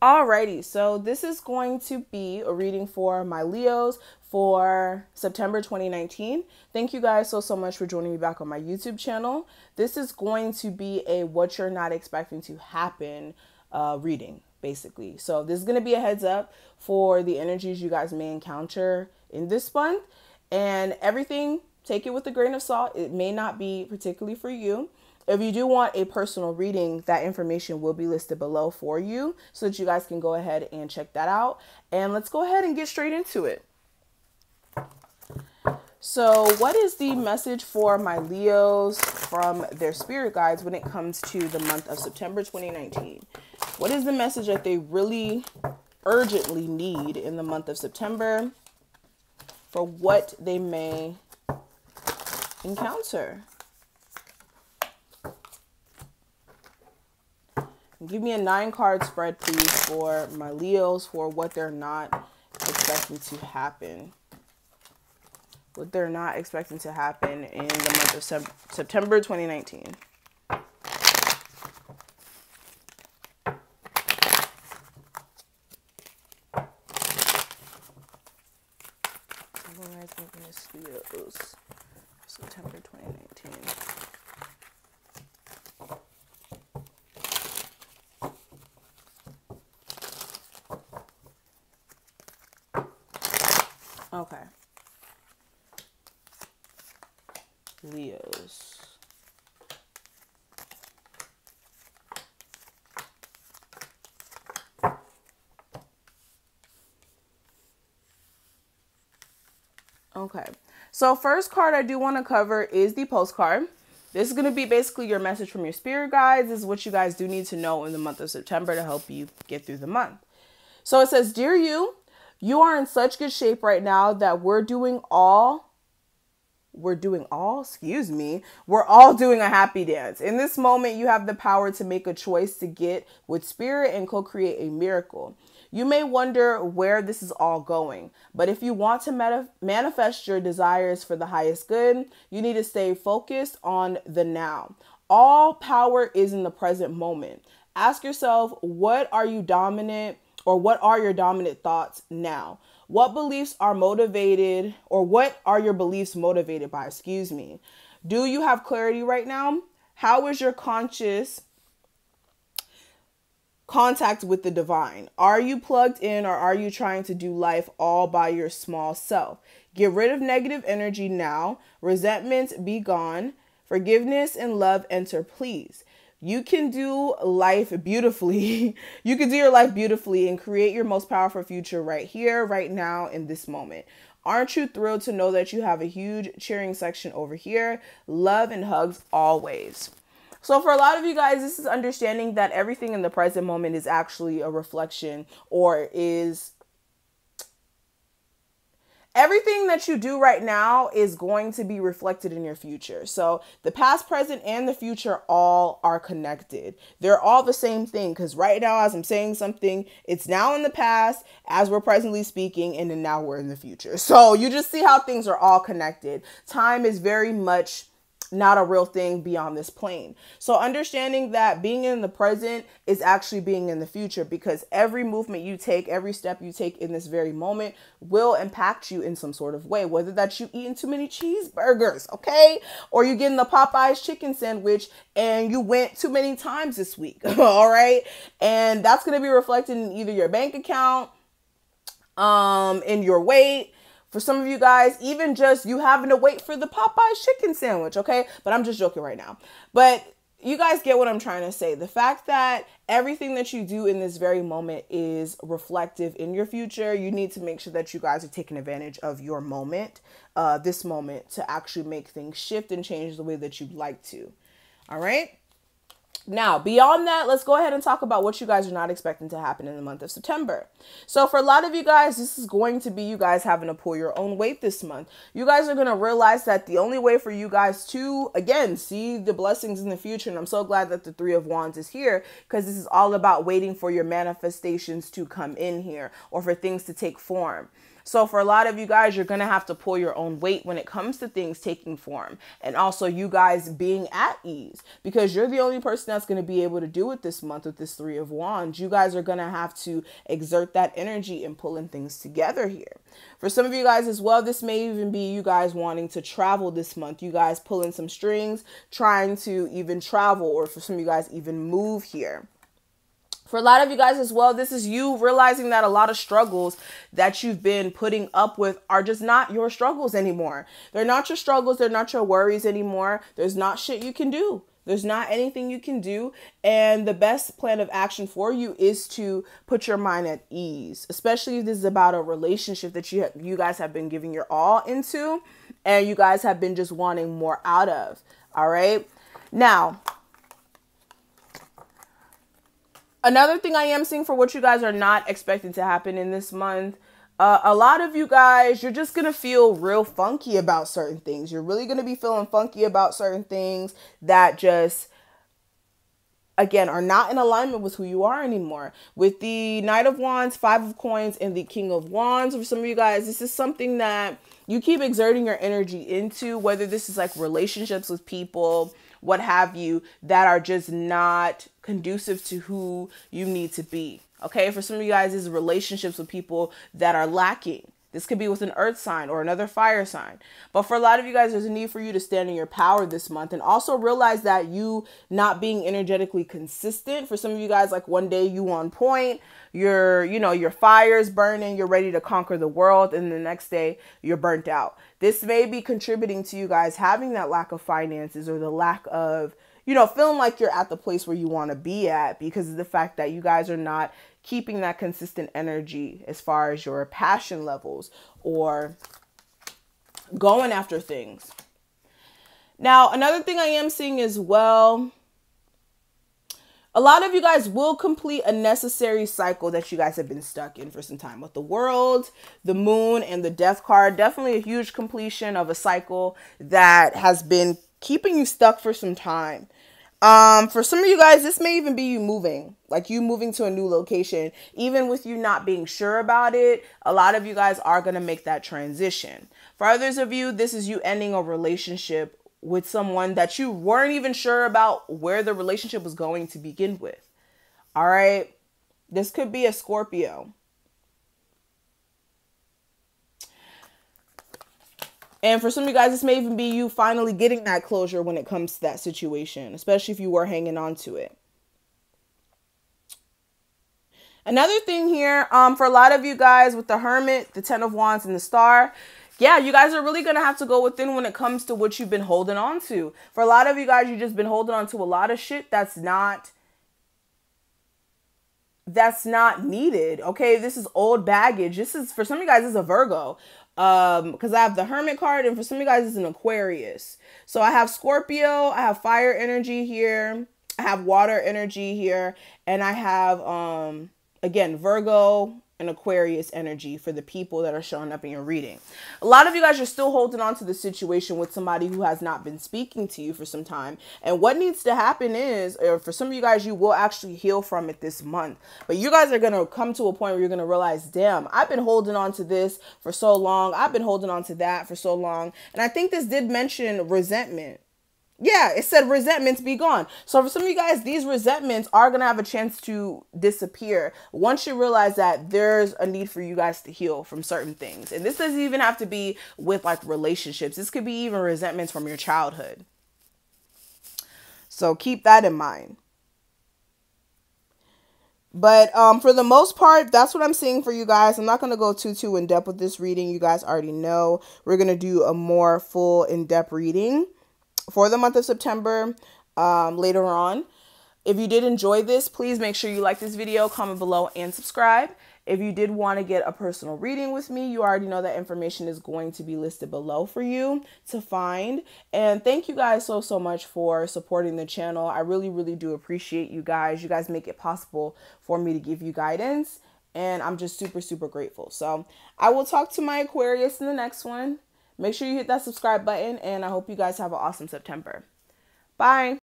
Alrighty, so this is going to be a reading for my Leos for September 2019. Thank you guys so much for joining me back on my YouTube channel. This is going to be a what you're not expecting to happen reading, basically. So this is going to be a heads up for the energies you guys may encounter in this month, and everything, take it with a grain of salt. It may not be particularly for you. If you do want a personal reading, that information will be listed below for you so that you guys can go ahead and check that out. And let's go ahead and get straight into it. So what is the message for my Leos from their spirit guides when it comes to the month of September 2019? What is the message that they really urgently need in the month of September for what they may encounter? Give me a 9-card spread, please, for my Leos for what they're not expecting to happen. What they're not expecting to happen in the month of September 2019. Leos, September 2019. Okay. Leos. Okay. So first card I do want to cover is the postcard. This is going to be basically your message from your spirit guides. This is what you guys do need to know in the month of September to help you get through the month. So it says, "Dear you, you are in such good shape right now that we're all doing a happy dance. In this moment, you have the power to make a choice to get with spirit and co-create a miracle. You may wonder where this is all going, but if you want to manifest your desires for the highest good, you need to stay focused on the now. All power is in the present moment. Ask yourself, what are your dominant thoughts now? What beliefs are motivated, or what are your beliefs motivated by? Do you have clarity right now? How is your conscious contact with the divine? Are you plugged in, or are you trying to do life all by your small self? Get rid of negative energy now. Resentment be gone. Forgiveness and love enter, please. You can do life beautifully. You can do your life beautifully and create your most powerful future right here, right now, in this moment. Aren't you thrilled to know that you have a huge cheering section over here? Love and hugs always." So for a lot of you guys, this is understanding that everything in the present moment is actually a reflection, or is everything that you do right now is going to be reflected in your future. So the past, present, and the future all are connected. They're all the same thing, because right now, as I'm saying something, it's now in the past as we're presently speaking, and then now we're in the future. So you just see how things are all connected. Time is very much not a real thing beyond this plane. So understanding that being in the present is actually being in the future, because every movement you take, every step you take in this very moment will impact you in some sort of way, whether that's you eating too many cheeseburgers, okay? Or you getting the Popeyes chicken sandwich and you went too many times this week, all right? And that's going to be reflected in either your bank account, in your weight. For some of you guys, even just you having to wait for the Popeyes chicken sandwich, okay? But I'm just joking right now. But you guys get what I'm trying to say. The fact that everything that you do in this very moment is reflective in your future, you need to make sure that you guys are taking advantage of your moment, this moment, to actually make things shift and change the way that you'd like to. All right? Now, beyond that, let's go ahead and talk about what you guys are not expecting to happen in the month of September. So for a lot of you guys, this is going to be you guys having to pull your own weight this month. You guys are going to realize that the only way for you guys to, again, see the blessings in the future, and I'm so glad that the 3 of Wands is here, because this is all about waiting for your manifestations to come in here, or for things to take form. So for a lot of you guys, you're going to have to pull your own weight when it comes to things taking form, and also you guys being at ease, because you're the only person that's going to be able to do it this month with this Three of Wands. You guys are going to have to exert that energy in pulling things together here. For some of you guys as well, this may even be you guys wanting to travel this month. You guys pulling some strings, trying to even travel, or for some of you guys even move here. For a lot of you guys as well, this is you realizing that a lot of struggles that you've been putting up with are just not your struggles anymore. They're not your struggles. They're not your worries anymore. There's not shit you can do. There's not anything you can do. And the best plan of action for you is to put your mind at ease, especially if this is about a relationship that you guys have been giving your all into and you guys have been just wanting more out of. All right. Now, another thing I am seeing for what you guys are not expecting to happen in this month, a lot of you guys, you're just going to feel real funky about certain things. You're really going to be feeling funky about certain things that just, again, are not in alignment with who you are anymore. With the Knight of Wands, Five of Coins, and the King of Wands, for some of you guys, this is something that you keep exerting your energy into, whether this is like relationships with people, what have you, that are just not conducive to who you need to be. Okay, for some of you guys, this is relationships with people that are lacking. This could be with an earth sign or another fire sign. But for a lot of you guys, there's a need for you to stand in your power this month, and also realize that you not being energetically consistent. For some of you guys, like one day you on point, your fire's burning, you're ready to conquer the world, and the next day you're burnt out. This may be contributing to you guys having that lack of finances, or the lack of, feeling like you're at the place where you want to be at, because of the fact that you guys are not keeping that consistent energy as far as your passion levels or going after things. Now, another thing I am seeing as well, a lot of you guys will complete a necessary cycle that you guys have been stuck in for some time. With the World, the Moon, and the Death card, definitely a huge completion of a cycle that has been keeping you stuck for some time. For some of you guys, this may even be you moving, like you moving to a new location. Even with you not being sure about it, a lot of you guys are going to make that transition. For others of you, this is you ending a relationship with someone that you weren't even sure about where the relationship was going to begin with. All right. This could be a Scorpio. And for some of you guys, this may even be you finally getting that closure when it comes to that situation, especially if you were hanging on to it. Another thing here, for a lot of you guys with the Hermit, the Ten of Wands, and the Star, yeah, you guys are really going to have to go within when it comes to what you've been holding on to. For a lot of you guys, you've just been holding on to a lot of shit that's not needed. Okay, this is old baggage. This is, for some of you guys, this is a Virgo. Because I have the Hermit card, and for some of you guys, it's an Aquarius. So I have Scorpio, I have fire energy here, I have water energy here, and I have, again, Virgo and Aquarius energy for the people that are showing up in your reading. A lot of you guys are still holding on to the situation with somebody who has not been speaking to you for some time. And what needs to happen is, or for some of you guys, you will actually heal from it this month. But you guys are going to come to a point where you're going to realize, damn, I've been holding on to this for so long. I've been holding on to that for so long. And I think this did mention resentment. Yeah, it said resentments be gone. So for some of you guys, these resentments are going to have a chance to disappear once you realize that there's a need for you guys to heal from certain things. And this doesn't even have to be with like relationships. This could be even resentments from your childhood. So keep that in mind. But for the most part, that's what I'm seeing for you guys. I'm not going to go too in depth with this reading. You guys already know we're going to do a more full in-depth reading for the month of September later on. If you did enjoy this, please make sure you like this video, comment below, and subscribe. If you did want to get a personal reading with me, you already know that information is going to be listed below for you to find. And thank you guys so much for supporting the channel. I really do appreciate you guys. You guys make it possible for me to give you guidance, and I'm just super grateful. So I will talk to my Aquarius in the next one. Make sure you hit that subscribe button, and I hope you guys have an awesome September. Bye.